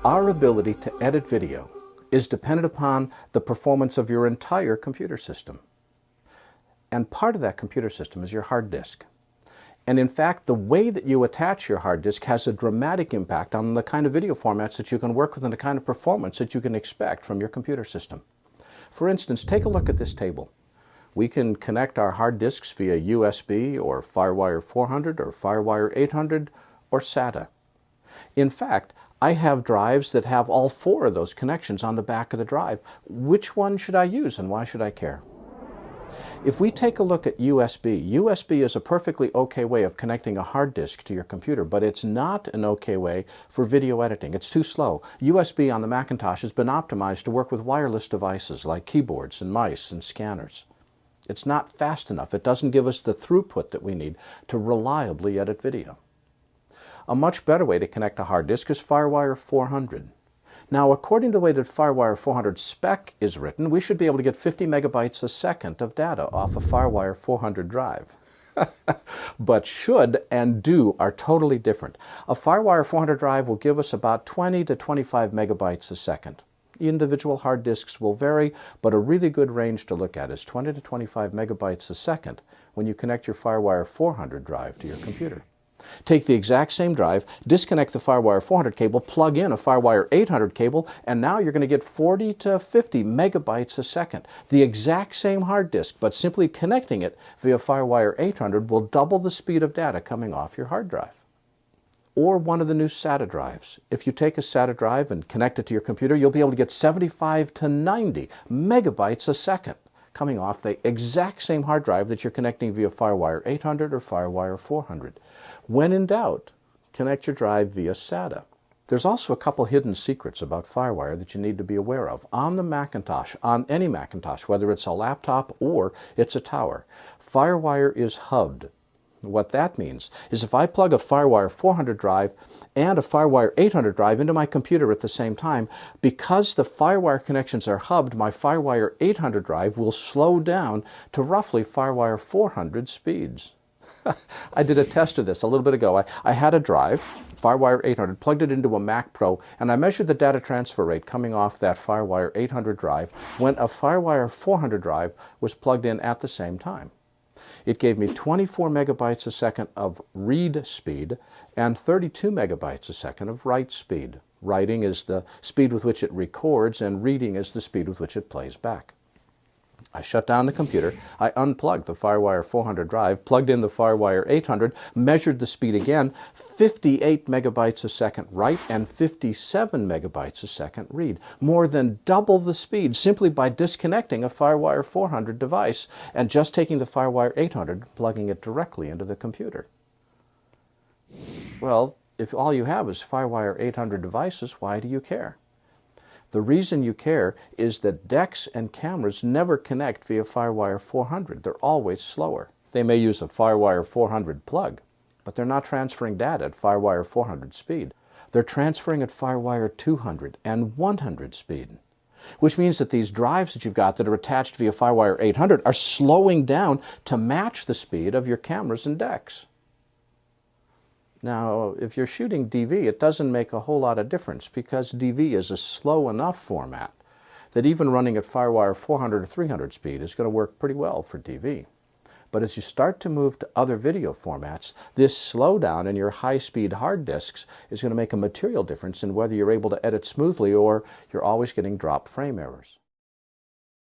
Our ability to edit video is dependent upon the performance of your entire computer system. And part of that computer system is your hard disk. And in fact, the way that you attach your hard disk has a dramatic impact on the kind of video formats that you can work with and the kind of performance that you can expect from your computer system. For instance, take a look at this table. We can connect our hard disks via USB or Firewire 400 or Firewire 800 or SATA. In fact, I have drives that have all four of those connections on the back of the drive. Which one should I use and why should I care? If we take a look at USB, USB is a perfectly okay way of connecting a hard disk to your computer, but it's not an okay way for video editing. It's too slow. USB on the Macintosh has been optimized to work with wireless devices like keyboards and mice and scanners. It's not fast enough. It doesn't give us the throughput that we need to reliably edit video. A much better way to connect a hard disk is Firewire 400. Now, according to the way that Firewire 400 spec is written, we should be able to get 50 megabytes a second of data off a Firewire 400 drive. But should and do are totally different. A Firewire 400 drive will give us about 20 to 25 megabytes a second. Individual hard disks will vary, but a really good range to look at is 20 to 25 megabytes a second when you connect your Firewire 400 drive to your computer. Take the exact same drive, disconnect the Firewire 400 cable, plug in a Firewire 800 cable, and now you're going to get 40 to 50 megabytes a second. The exact same hard disk, but simply connecting it via Firewire 800 will double the speed of data coming off your hard drive. Or one of the new SATA drives. If you take a SATA drive and connect it to your computer, you'll be able to get 75 to 90 megabytes a second coming off the exact same hard drive that you're connecting via Firewire 800 or Firewire 400. When in doubt, connect your drive via SATA. There's also a couple hidden secrets about Firewire that you need to be aware of. On the Macintosh, on any Macintosh, whether it's a laptop or it's a tower, Firewire is hubbed. What that means is if I plug a Firewire 400 drive and a Firewire 800 drive into my computer at the same time, because the Firewire connections are hubbed, my Firewire 800 drive will slow down to roughly Firewire 400 speeds. I did a test of this a little bit ago. I had a drive, Firewire 800, plugged it into a Mac Pro, and I measured the data transfer rate coming off that Firewire 800 drive when a Firewire 400 drive was plugged in at the same time. It gave me 24 megabytes a second of read speed and 32 megabytes a second of write speed. Writing is the speed with which it records, and reading is the speed with which it plays back. I shut down the computer, I unplugged the Firewire 400 drive, plugged in the Firewire 800, measured the speed again, 58 megabytes a second write and 57 megabytes a second read. More than double the speed simply by disconnecting a Firewire 400 device and just taking the Firewire 800, plugging it directly into the computer. Well, if all you have is Firewire 800 devices, why do you care? The reason you care is that decks and cameras never connect via Firewire 400. They're always slower. They may use a Firewire 400 plug, but they're not transferring data at Firewire 400 speed. They're transferring at Firewire 200 and 100 speed, which means that these drives that you've got that are attached via Firewire 800 are slowing down to match the speed of your cameras and decks. Now, if you're shooting DV, it doesn't make a whole lot of difference because DV is a slow enough format that even running at Firewire 400 or 300 speed is going to work pretty well for DV. But as you start to move to other video formats, this slowdown in your high-speed hard disks is going to make a material difference in whether you're able to edit smoothly or you're always getting drop frame errors.